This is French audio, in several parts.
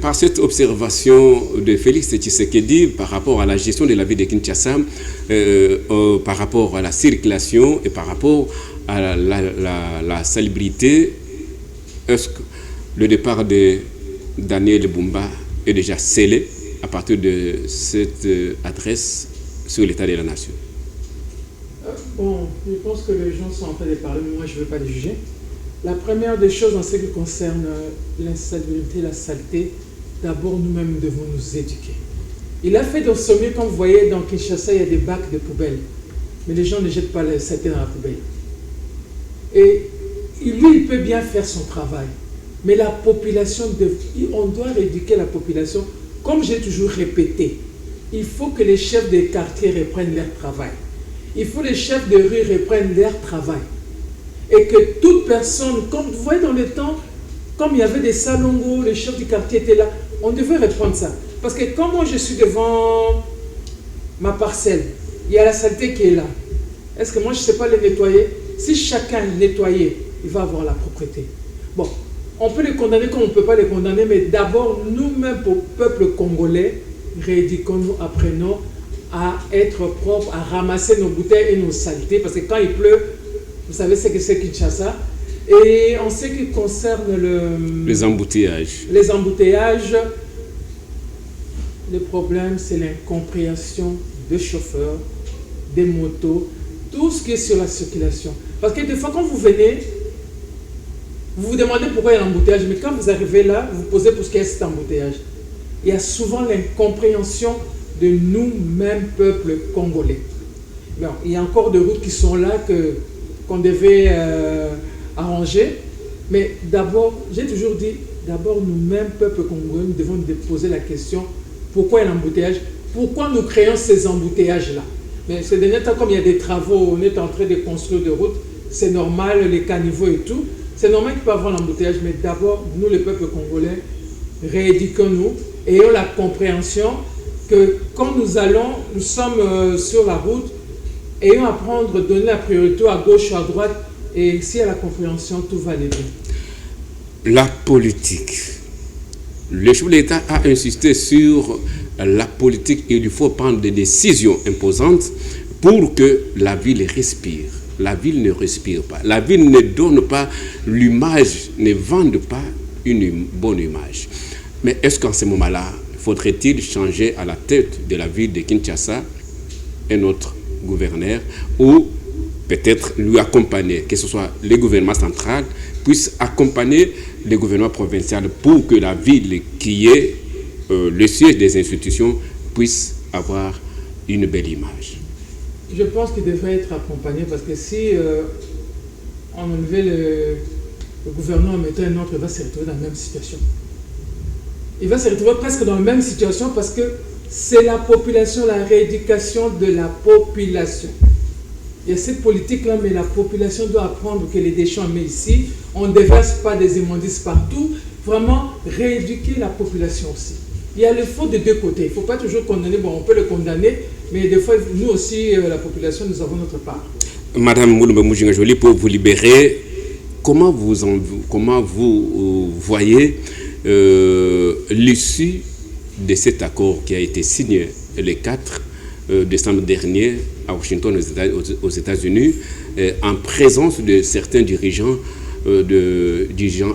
Par cette observation de Félix Tshisekedi par rapport à la gestion de la ville de Kinshasa, par rapport à la circulation et par rapport à la salubrité, est-ce que le départ de Daniel Bumba est déjà scellé à partir de cette adresse sur l'état de la nation? Bon, je pense que les gens sont en train de parler, mais moi je ne veux pas les juger. La première des choses en ce qui concerne l'insalubrité, la saleté, d'abord nous-mêmes nous devons nous éduquer. Il a fait dans ce mieux, quand vous voyez dans Kinshasa, il y a des bacs de poubelles, mais les gens ne jettent pas la saleté dans la poubelle. Et lui, il peut bien faire son travail, mais la population, on doit éduquer la population. Comme j'ai toujours répété, il faut que les chefs des quartiers reprennent leur travail. Il faut que les chefs de rue reprennent leur travail. Et que toute personne, comme vous voyez dans le temps, comme il y avait des salongos, les chefs du quartier étaient là, on devait reprendre ça. Parce que quand moi je suis devant ma parcelle, il y a la saleté qui est là. Est-ce que moi je ne sais pas les nettoyer? Si chacun nettoyait, il va avoir la propreté. Bon, on peut les condamner comme on ne peut pas les condamner, mais d'abord, nous-mêmes, pour le peuple congolais, rééduquons-nous, apprenons à être propres, à ramasser nos bouteilles et nos saletés. Parce que quand il pleut, vous savez ce que c'est Kinshasa. Et en ce qui concerne les embouteillages. Les embouteillages, le problème, c'est l'incompréhension des chauffeurs, des motos, tout ce qui est sur la circulation. Parce que des fois, quand vous venez, vous vous demandez pourquoi il y a l'embouteillage, mais quand vous arrivez là, vous vous posez pour ce qu'il y a cet embouteillage. Il y a souvent l'incompréhension de nous-mêmes, peuple congolais. Bon, il y a encore des routes qui sont là qu'on devait arranger. Mais d'abord, j'ai toujours dit, d'abord nous-mêmes, peuple congolais, nous devons nous poser la question, pourquoi il y a l'embouteillage? Pourquoi nous créons ces embouteillages-là? Mais ces derniers temps, comme il y a des travaux, on est en train de construire des routes, c'est normal, les caniveaux et tout. C'est normal qu'il peut y avoir l'embouteillage, mais d'abord, nous, le peuple congolais, rééduquons-nous, ayons la compréhension que quand nous sommes sur la route, ayons à prendre, donner la priorité à gauche ou à droite, et s'il y a la compréhension, tout va aller bien. La politique. Le chef de l'État a insisté sur la politique. Il faut prendre des décisions imposantes pour que la ville respire. La ville ne respire pas. La ville ne donne pas l'image, ne vende pas une bonne image. Mais est-ce qu'en ce moment-là, faudrait-il changer à la tête de la ville de Kinshasa un autre gouverneur ou peut-être lui accompagner, que ce soit le gouvernement central, puisse accompagner le gouvernement provincial pour que la ville qui est le siège des institutions puisse avoir une belle image? Je pense qu'il devrait être accompagné parce que si on enlevait le gouvernement en mettant un autre, il va se retrouver dans la même situation. Il va se retrouver presque dans la même situation parce que c'est la population, la rééducation de la population. Il y a cette politique-là, mais la population doit apprendre que les déchets on met ici, on ne déverse pas des immondices partout. Vraiment, rééduquer la population aussi. Il y a le faux de deux côtés. Il ne faut pas toujours condamner. Bon, on peut le condamner, mais des fois, nous aussi, la population, nous avons notre part. Madame Moulumba Mujinga-Joly, pour vous libérer, comment vous voyez l'issue de cet accord qui a été signé le 4 décembre dernier à Washington, aux États-Unis, en présence de certains dirigeants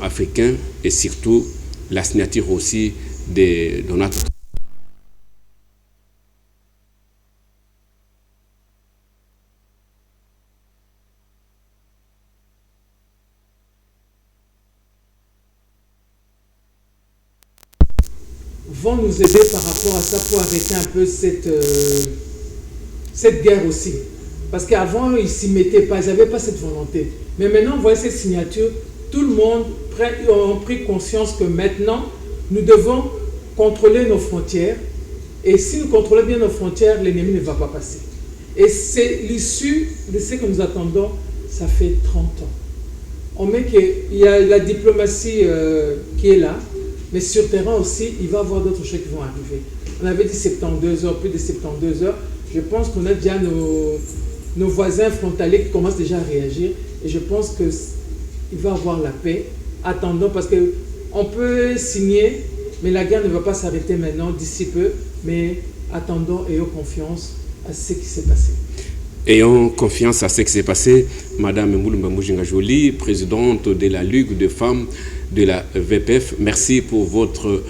africains et surtout la signature aussi de Donald Trump? Vont nous aider par rapport à ça pour arrêter un peu cette guerre aussi. Parce qu'avant, ils ne s'y mettaient pas, ils n'avaient pas cette volonté. Mais maintenant, vous voyez cette signature, tout le monde a pris conscience que maintenant, nous devons contrôler nos frontières. Et si nous contrôlons bien nos frontières, l'ennemi ne va pas passer. Et c'est l'issue de ce que nous attendons, ça fait 30 ans. On met qu'il y a la diplomatie qui est là, mais sur terrain aussi, il va y avoir d'autres choses qui vont arriver. On avait dit 72 heures, plus de 72 heures. Je pense qu'on a déjà nos voisins frontaliers qui commencent déjà à réagir. Et je pense qu'il va y avoir la paix. Attendons, parce que On peut signer, mais la guerre ne va pas s'arrêter maintenant, d'ici peu, mais attendons et ayons confiance à ce qui s'est passé. Ayons confiance à ce qui s'est passé. Madame Moulumba Mujinga Joly, présidente de la Ligue de femmes de la VPF, merci pour votre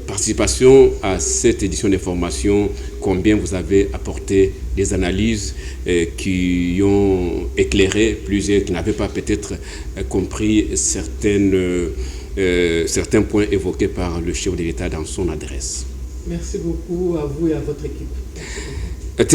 participation à cette édition d'information. Combien vous avez apporté des analyses qui ont éclairé plusieurs qui n'avaient pas peut-être compris certains points évoqués par le chef de l'État dans son adresse. Merci beaucoup à vous et à votre équipe. Merci.